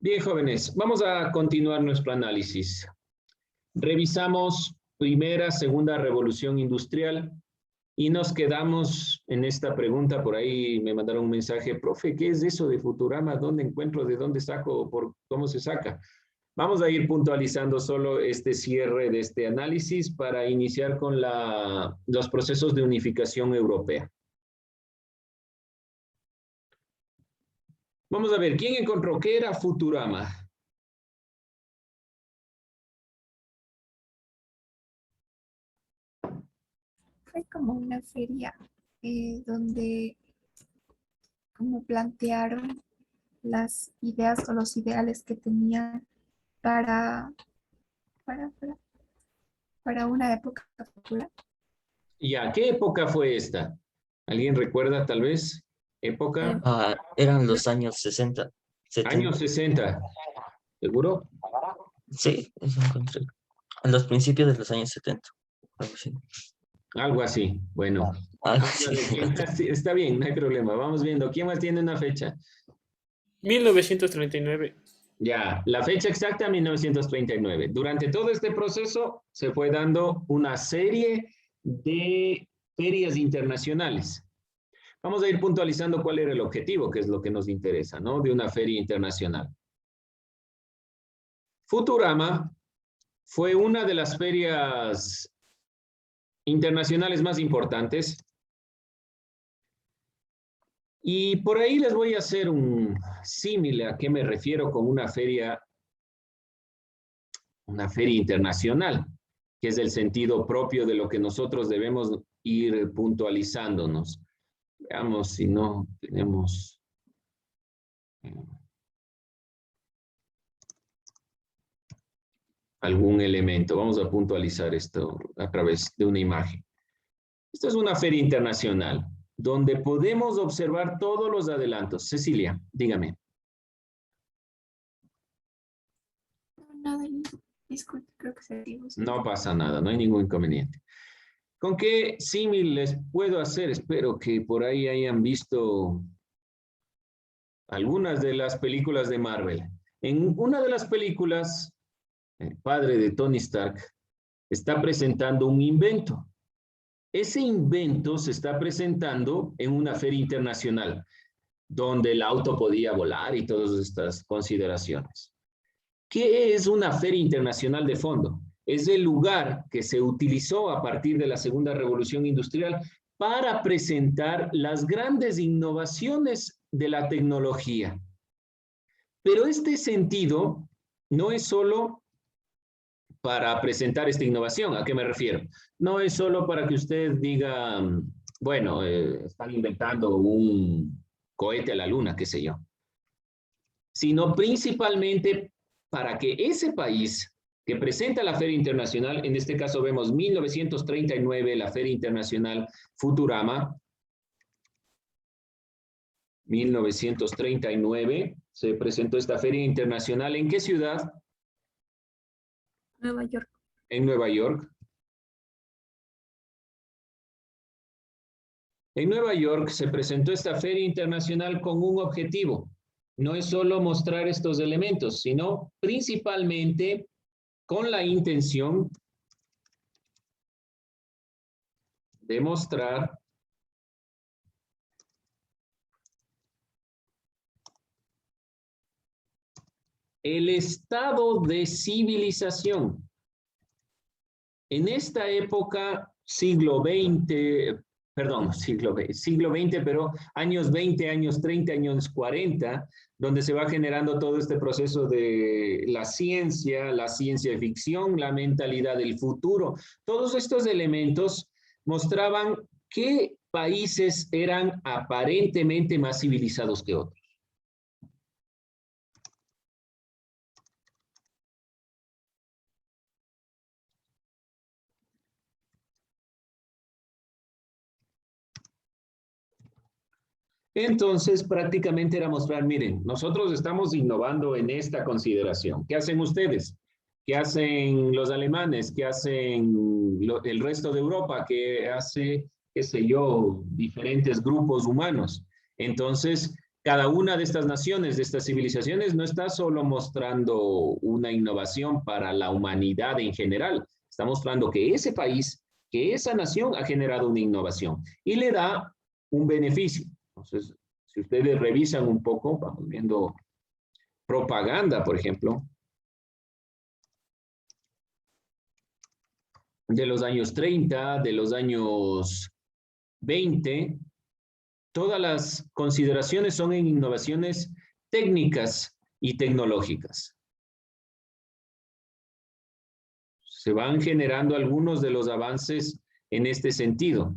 Bien, jóvenes, vamos a continuar nuestro análisis. Revisamos primera, segunda revolución industrial y nos quedamos en esta pregunta. Por ahí me mandaron un mensaje, profe, ¿qué es eso de Futurama? ¿Dónde encuentro? ¿De dónde saco? ¿Cómo se saca? Vamos a ir puntualizando solo este cierre de este análisis para iniciar con los procesos de unificación europea. Vamos a ver, ¿quién encontró qué era Futurama? Fue como una feria donde como plantearon las ideas o los ideales que tenían para, para, para, para una época futura. Ya, ¿qué época fue esta? ¿Alguien recuerda tal vez? ¿Época? Eran los años 60, 70. Años 60, ¿seguro? Sí, eso encontré. En los principios de los años 70. Algo así. Algo así, bueno. Algo Vamos a así. ver, ¿quién más? Está bien, no hay problema. Vamos viendo, ¿quién más tiene una fecha? 1939. Ya, la fecha exacta, 1939. Durante todo este proceso se fue dando una serie de ferias internacionales. Vamos a ir puntualizando cuál era el objetivo, que es lo que nos interesa, ¿no? De una feria internacional. Futurama fue una de las ferias internacionales más importantes. Y por ahí les voy a hacer un símil a qué me refiero con una feria internacional, que es el sentido propio de lo que nosotros debemos ir puntualizándonos. Veamos si no tenemos algún elemento. Vamos a puntualizar esto a través de una imagen. Esta es una feria internacional donde podemos observar todos los adelantos. Cecilia, dígame. Nada, disculpe, creo que se dijo. No pasa nada, no hay ningún inconveniente. ¿Con qué símil les puedo hacer? Espero que por ahí hayan visto algunas de las películas de Marvel. En una de las películas, el padre de Tony Stark está presentando un invento. Ese invento se está presentando en una feria internacional, donde el auto podía volar y todas estas consideraciones. ¿Qué es una feria internacional de fondo? Es el lugar que se utilizó a partir de la Segunda Revolución Industrial para presentar las grandes innovaciones de la tecnología. Pero este sentido no es solo para presentar esta innovación. ¿A qué me refiero? No es solo para que usted diga, bueno, están inventando un cohete a la luna, qué sé yo, sino principalmente para que ese país que presenta la Feria Internacional, en este caso vemos 1939, la Feria Internacional Futurama, 1939, se presentó esta Feria Internacional, ¿en qué ciudad? Nueva York. En Nueva York. En Nueva York se presentó esta Feria Internacional con un objetivo. No es solo mostrar estos elementos, sino principalmente con la intención de mostrar el estado de civilización. En esta época, siglo XX, pero años 20, años 30, años 40, donde se va generando todo este proceso de la ciencia ficción, la mentalidad del futuro. Todos estos elementos mostraban qué países eran aparentemente más civilizados que otros. Entonces, prácticamente era mostrar, miren, nosotros estamos innovando en esta consideración. ¿Qué hacen ustedes? ¿Qué hacen los alemanes? ¿Qué hacen el resto de Europa? ¿Qué hace, qué sé yo, diferentes grupos humanos? Entonces, Cada una de estas naciones, de estas civilizaciones, no está solo mostrando una innovación para la humanidad en general, está mostrando que ese país, que esa nación ha generado una innovación y le da un beneficio. Entonces, si ustedes revisan un poco, vamos viendo propaganda, por ejemplo, de los años 30, de los años 20, todas las consideraciones son en innovaciones técnicas y tecnológicas. Se van generando algunos de los avances en este sentido.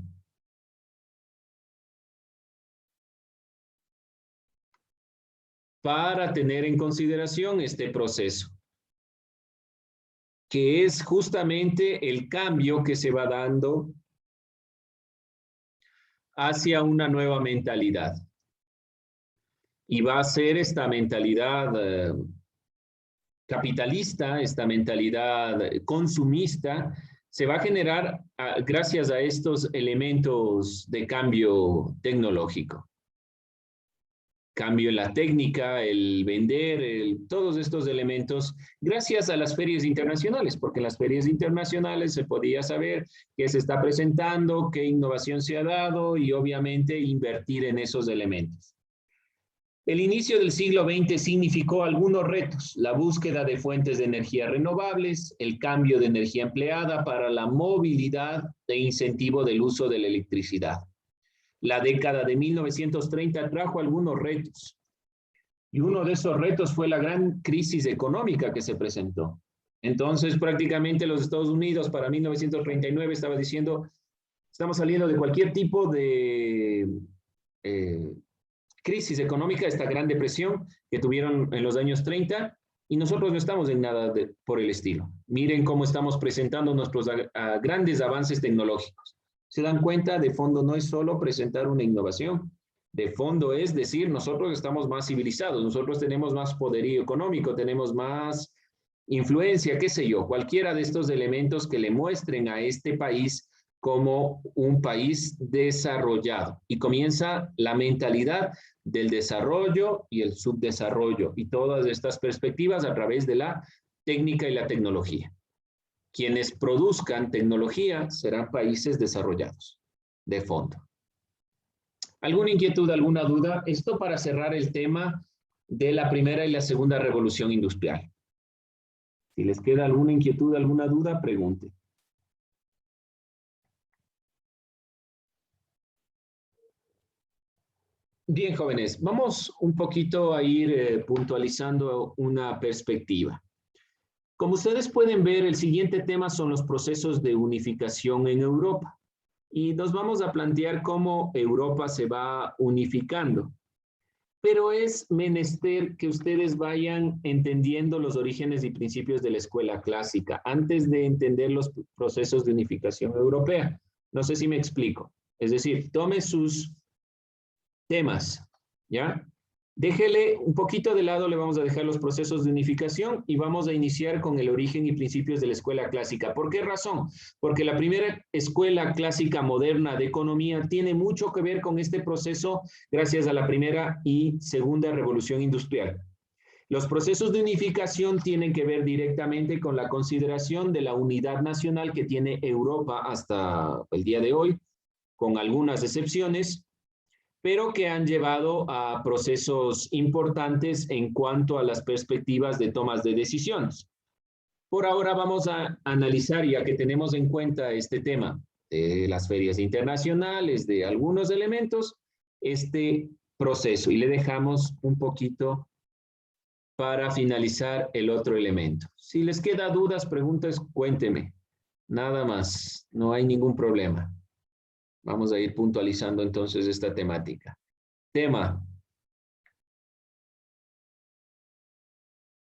Para tener en consideración este proceso, que es justamente el cambio que se va dando hacia una nueva mentalidad. Y va a ser esta mentalidad capitalista, esta mentalidad consumista, se va a generar gracias a estos elementos de cambio tecnológico. Cambio en la técnica, el vender, todos estos elementos, gracias a las ferias internacionales, porque en las ferias internacionales se podía saber qué se está presentando, qué innovación se ha dado y obviamente invertir en esos elementos. El inicio del siglo XX significó algunos retos: la búsqueda de fuentes de energía renovables, el cambio de energía empleada para la movilidad e incentivo del uso de la electricidad. La década de 1930 trajo algunos retos, y uno de esos retos fue la gran crisis económica que se presentó. Entonces, prácticamente los Estados Unidos para 1939 estaba diciendo, estamos saliendo de cualquier tipo de crisis económica, esta gran depresión que tuvieron en los años 30, y nosotros no estamos en nada por el estilo. Miren cómo estamos presentando nuestros grandes avances tecnológicos. ¿Se dan cuenta? De fondo no es solo presentar una innovación. De fondo es decir, nosotros estamos más civilizados, nosotros tenemos más poderío económico, tenemos más influencia, qué sé yo, cualquiera de estos elementos que le muestren a este país como un país desarrollado. Y comienza la mentalidad del desarrollo y el subdesarrollo y todas estas perspectivas a través de la técnica y la tecnología. Quienes produzcan tecnología serán países desarrollados, de fondo. ¿Alguna inquietud, alguna duda? Esto para cerrar el tema de la primera y la segunda revolución industrial. Si les queda alguna inquietud, alguna duda, pregunte. Bien, jóvenes, vamos un poquito a ir puntualizando una perspectiva. Como ustedes pueden ver, el siguiente tema son los procesos de unificación en Europa. Y nos vamos a plantear cómo Europa se va unificando. Pero es menester que ustedes vayan entendiendo los orígenes y principios de la escuela clásica antes de entender los procesos de unificación europea. No sé si me explico. Es decir, tome sus temas, ¿ya? Déjele un poquito de lado, le vamos a dejar los procesos de unificación y vamos a iniciar con el origen y principios de la escuela clásica. ¿Por qué razón? Porque la primera escuela clásica moderna de economía tiene mucho que ver con este proceso gracias a la primera y segunda revolución industrial. Los procesos de unificación tienen que ver directamente con la consideración de la unidad nacional que tiene Europa hasta el día de hoy, con algunas excepciones, pero que han llevado a procesos importantes en cuanto a las perspectivas de tomas de decisiones. Por ahora vamos a analizar, ya que tenemos en cuenta este tema de las ferias internacionales, de algunos elementos, este proceso, y le dejamos un poquito para finalizar el otro elemento. Si les queda dudas, preguntas, cuénteme. Nada más, no hay ningún problema. Vamos a ir puntualizando entonces esta temática. Tema: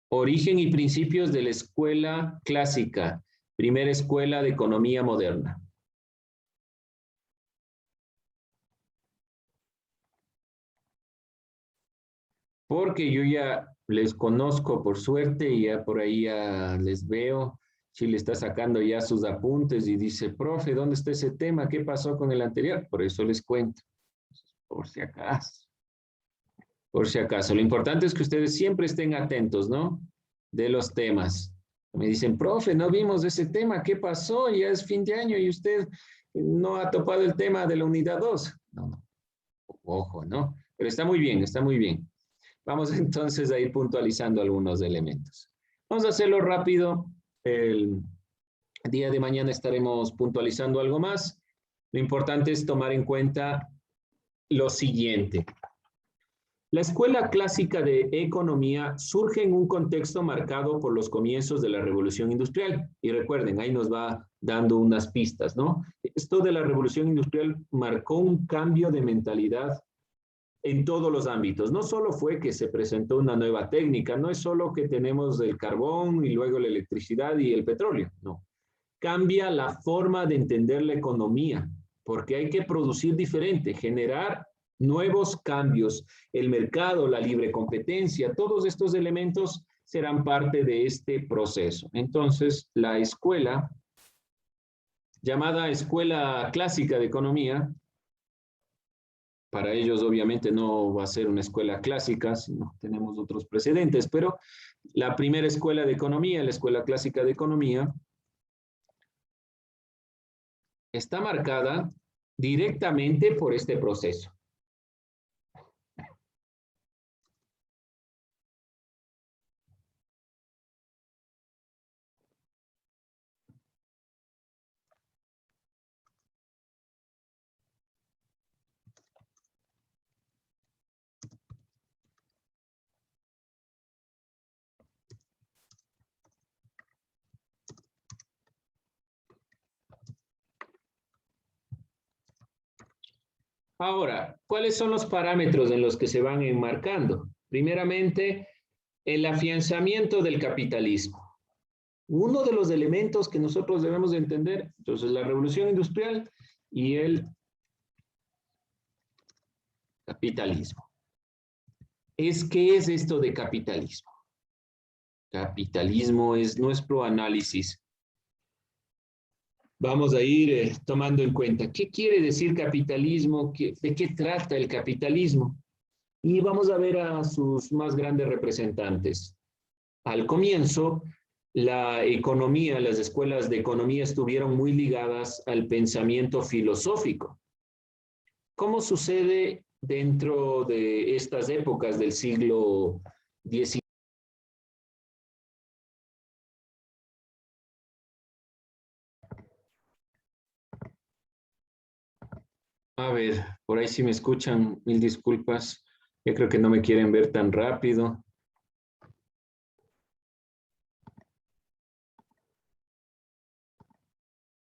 origen y principios de la escuela clásica, primera escuela de economía moderna. Porque yo ya les conozco por suerte y ya por ahí ya les veo. Chile está sacando ya sus apuntes y dice, profe, ¿dónde está ese tema? ¿Qué pasó con el anterior? Por eso les cuento, por si acaso. Por si acaso. Lo importante es que ustedes siempre estén atentos, ¿no? De los temas. Me dicen, profe, no vimos ese tema. ¿Qué pasó? Ya es fin de año y usted no ha topado el tema de la unidad 2. No, no. Ojo, ¿no? Pero está muy bien, está muy bien. Vamos entonces a ir puntualizando algunos elementos. Vamos a hacerlo rápido. El día de mañana estaremos puntualizando algo más. Lo importante es tomar en cuenta lo siguiente. La Escuela Clásica de Economía surge en un contexto marcado por los comienzos de la Revolución Industrial. Y recuerden, ahí nos va dando unas pistas, ¿no? Esto de la Revolución Industrial marcó un cambio de mentalidad en todos los ámbitos. No solo fue que se presentó una nueva técnica, no es solo que tenemos el carbón y luego la electricidad y el petróleo, no. Cambia la forma de entender la economía, porque hay que producir diferente, generar nuevos cambios. El mercado, la libre competencia, todos estos elementos serán parte de este proceso. Entonces, la escuela, llamada Escuela Clásica de Economía, para ellos obviamente no va a ser una escuela clásica, sino tenemos otros precedentes, pero la primera escuela de economía, la Escuela Clásica de Economía, está marcada directamente por este proceso. Ahora, ¿cuáles son los parámetros en los que se van enmarcando? Primeramente, el afianzamiento del capitalismo. Uno de los elementos que nosotros debemos de entender, entonces, la revolución industrial y el capitalismo. ¿Qué es esto de capitalismo? Capitalismo es nuestro análisis. Vamos a ir tomando en cuenta qué quiere decir capitalismo, de qué trata el capitalismo. Y vamos a ver a sus más grandes representantes. Al comienzo, la economía, las escuelas de economía estuvieron muy ligadas al pensamiento filosófico. ¿Cómo sucede dentro de estas épocas del siglo XIX? A ver, por ahí si me escuchan, mil disculpas. Yo creo que no me quieren ver tan rápido.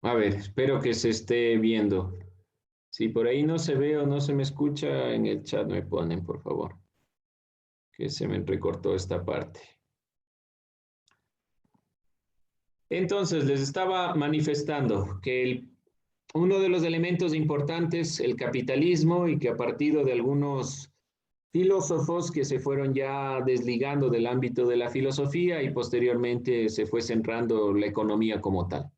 A ver, espero que se esté viendo. Si por ahí no se ve o no se me escucha, en el chat me ponen, por favor. Que se me recortó esta parte. Entonces, les estaba manifestando que uno de los elementos importantes, el capitalismo, y que a partir de algunos filósofos que se fueron ya desligando del ámbito de la filosofía y posteriormente se fue centrando la economía como tal.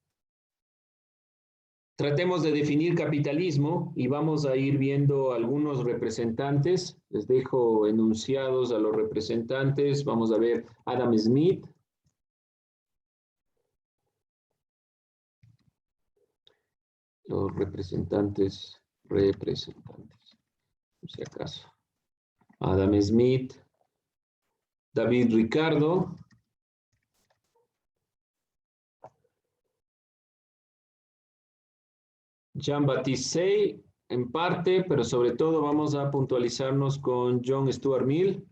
Tratemos de definir capitalismo y vamos a ir viendo algunos representantes. Les dejo enunciados a los representantes. Vamos a ver Adam Smith. Los representantes, por si acaso. Adam Smith, David Ricardo, Jean-Baptiste Say, en parte, pero sobre todo vamos a puntualizarnos con John Stuart Mill.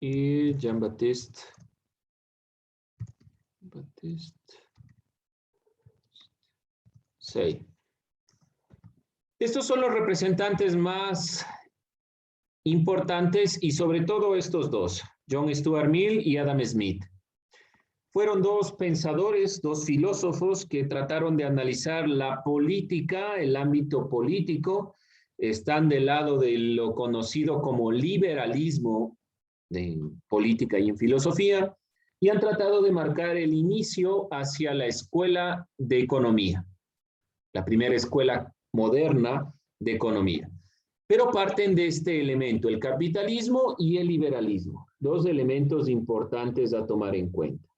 Y Jean-Baptiste Say. Estos son los representantes más importantes y sobre todo estos dos, John Stuart Mill y Adam Smith. Fueron dos pensadores, dos filósofos que trataron de analizar la política, el ámbito político, están del lado de lo conocido como liberalismo en política y en filosofía, y han tratado de marcar el inicio hacia la escuela de economía, la primera escuela moderna de economía. Pero parten de este elemento, el capitalismo y el liberalismo, dos elementos importantes a tomar en cuenta.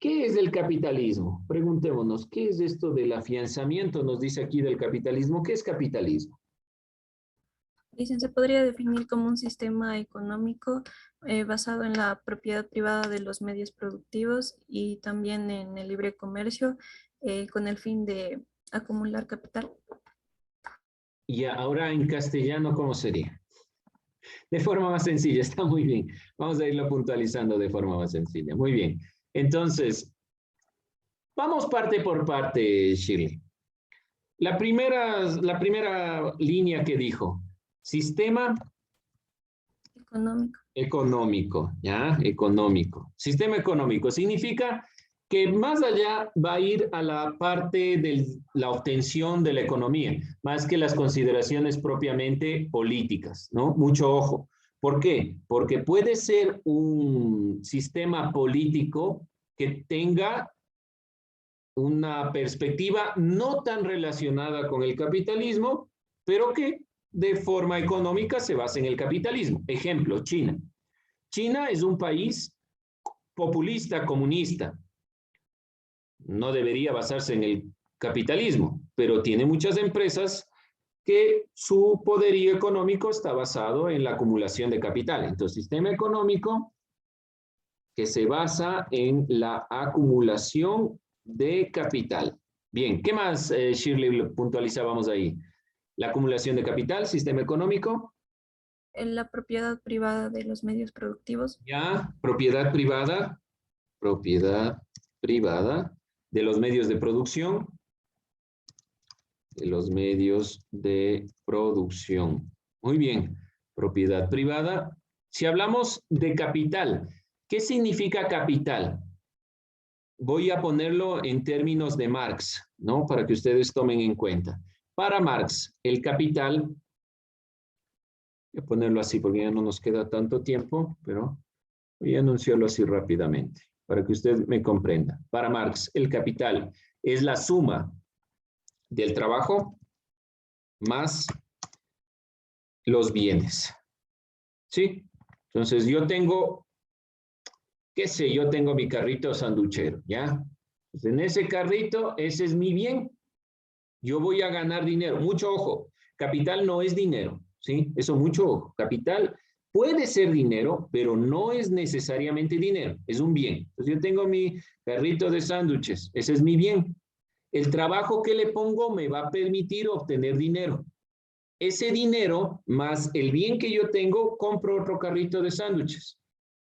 ¿Qué es el capitalismo? Preguntémonos, ¿qué es esto del afianzamiento? Nos dice aquí del capitalismo. ¿Qué es capitalismo? Dicen, se podría definir como un sistema económico basado en la propiedad privada de los medios productivos y también en el libre comercio con el fin de acumular capital. Y ahora en castellano, ¿cómo sería? De forma más sencilla, está muy bien. Vamos a irlo puntualizando de forma más sencilla. Muy bien. Entonces, vamos parte por parte, Shirley. La primera línea que dijo, sistema Económico. económico, ¿ya? Económico. Sistema económico significa que más allá va a ir a la parte de la obtención de la economía, más que las consideraciones propiamente políticas, ¿no? Mucho ojo. ¿Por qué? Porque puede ser un sistema político que tenga una perspectiva no tan relacionada con el capitalismo, pero que de forma económica se basa en el capitalismo. Ejemplo, China. China es un país populista, comunista. No debería basarse en el capitalismo, pero tiene muchas empresas que su poderío económico está basado en la acumulación de capital. Entonces, sistema económico que se basa en la acumulación de capital. Bien, ¿qué más, Shirley, puntualizábamos ahí? La acumulación de capital, sistema económico. En la propiedad privada de los medios productivos. Ya, propiedad privada de los medios de producción. De los medios de producción. Muy bien, propiedad privada. Si hablamos de capital, ¿qué significa capital? Voy a ponerlo en términos de Marx, ¿no? Para que ustedes tomen en cuenta. Para Marx, el capital, voy a ponerlo así porque ya no nos queda tanto tiempo, pero voy a anunciarlo así rápidamente para que usted me comprenda. Para Marx, el capital es la suma del trabajo más los bienes. ¿Sí? Entonces yo tengo, qué sé, yo tengo mi carrito sanduchero, ¿ya? Pues en ese carrito, ese es mi bien. Yo voy a ganar dinero. Mucho ojo, capital no es dinero, ¿sí? Eso mucho ojo. Capital puede ser dinero, pero no es necesariamente dinero, es un bien. Entonces yo tengo mi carrito de sándwiches, ese es mi bien. El trabajo que le pongo me va a permitir obtener dinero. Ese dinero más el bien que yo tengo, compro otro carrito de sándwiches.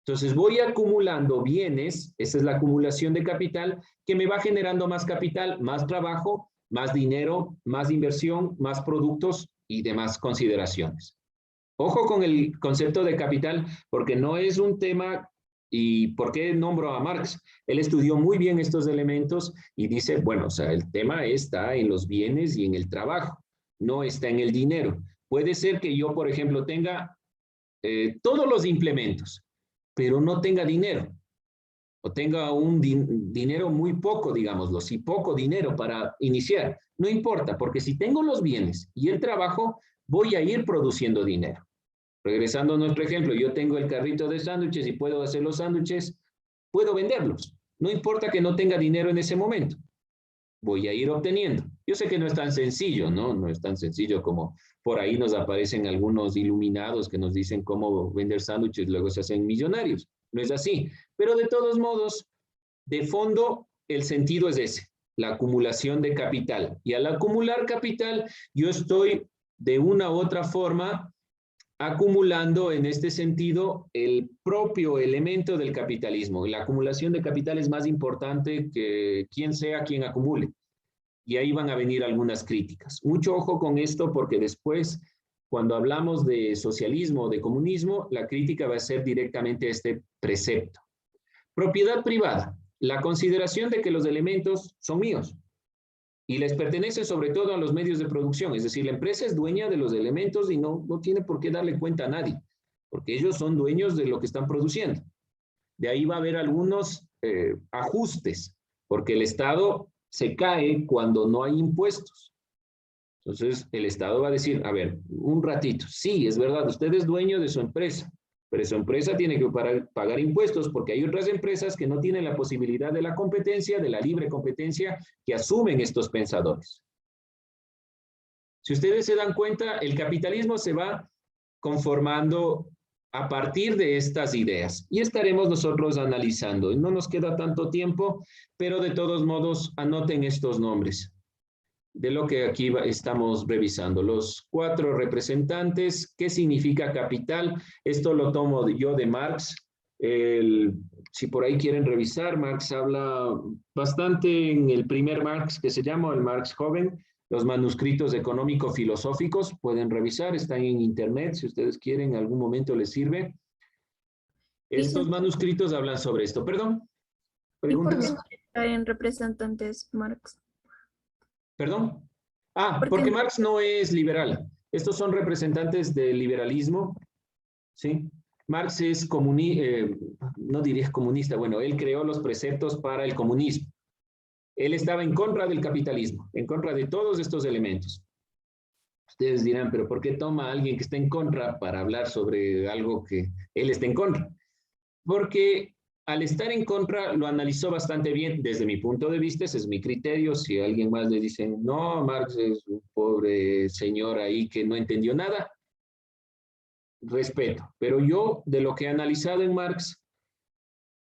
Entonces voy acumulando bienes, esa es la acumulación de capital, que me va generando más capital, más trabajo, más dinero, más inversión, más productos y demás consideraciones. Ojo con el concepto de capital, porque no es un tema, y ¿por qué nombro a Marx? Él estudió muy bien estos elementos y dice, bueno, o sea, el tema está en los bienes y en el trabajo, no está en el dinero. Puede ser que yo, por ejemplo, tenga todos los implementos, pero no tenga dinero, o tenga un dinero muy poco, digámoslo, si poco dinero para iniciar. No importa, porque si tengo los bienes y el trabajo, voy a ir produciendo dinero. Regresando a nuestro ejemplo, yo tengo el carrito de sándwiches y puedo hacer los sándwiches, puedo venderlos. No importa que no tenga dinero en ese momento. Voy a ir obteniendo. Yo sé que no es tan sencillo, ¿no? No es tan sencillo como por ahí nos aparecen algunos iluminados que nos dicen cómo vender sándwiches, luego se hacen millonarios. No es así. Pero de todos modos, de fondo, el sentido es ese, la acumulación de capital. Y al acumular capital, yo estoy de una u otra forma acumulando en este sentido el propio elemento del capitalismo. La acumulación de capital es más importante que quien sea quien acumule. Y ahí van a venir algunas críticas. Mucho ojo con esto porque después, cuando hablamos de socialismo, de comunismo, la crítica va a ser directamente a este precepto. Propiedad privada. La consideración de que los elementos son míos Y les pertenece sobre todo a los medios de producción. Es decir, la empresa es dueña de los elementos y no tiene por qué darle cuenta a nadie, porque ellos son dueños de lo que están produciendo. De ahí va a haber algunos ajustes, porque el Estado se cae cuando no hay impuestos. Entonces, el Estado va a decir, a ver, un ratito, sí, es verdad, usted es dueño de su empresa, pero su empresa tiene que pagar impuestos porque hay otras empresas que no tienen la posibilidad de la competencia, de la libre competencia, que asumen estos pensadores. Si ustedes se dan cuenta, el capitalismo se va conformando a partir de estas ideas y estaremos nosotros analizando. No nos queda tanto tiempo, pero de todos modos anoten estos nombres de lo que aquí estamos revisando. Los 4 representantes, ¿qué significa capital? Esto lo tomo yo de Marx. Si por ahí quieren revisar, Marx habla bastante en el primer Marx que se llama el Marx joven, los manuscritos económico-filosóficos, pueden revisar, están en internet, si ustedes quieren, en algún momento les sirve. Estos manuscritos hablan sobre esto. Perdón, ¿preguntas? ¿Y por qué traen representantes Marx? ¿Perdón? Porque Marx no es liberal. Estos son representantes del liberalismo, ¿sí? Marx es no diría comunista, bueno, él creó los preceptos para el comunismo. Él estaba en contra del capitalismo, en contra de todos estos elementos. Ustedes dirán, pero ¿por qué toma a alguien que está en contra para hablar sobre algo que él está en contra? Porque al estar en contra lo analizó bastante bien desde mi punto de vista, ese es mi criterio. Si a alguien más le dicen, no, Marx es un pobre señor ahí que no entendió nada, respeto. Pero yo, de lo que he analizado en Marx,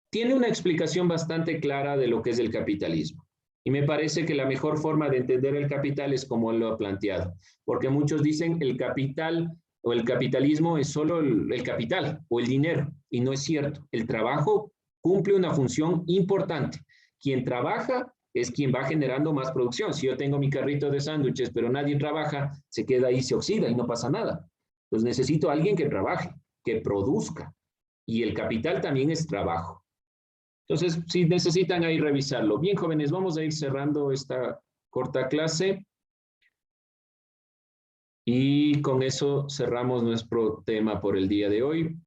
tiene una explicación bastante clara de lo que es el capitalismo. Y me parece que la mejor forma de entender el capital es como lo ha planteado. Porque muchos dicen el capital o el capitalismo es solo el capital o el dinero. Y no es cierto. El trabajo cumple una función importante. Quien trabaja es quien va generando más producción. Si yo tengo mi carrito de sándwiches, pero nadie trabaja, se queda ahí, se oxida y no pasa nada. Entonces necesito a alguien que trabaje, que produzca. Y el capital también es trabajo. Entonces, si necesitan ahí revisarlo. Bien, jóvenes, vamos a ir cerrando esta corta clase. Y con eso cerramos nuestro tema por el día de hoy.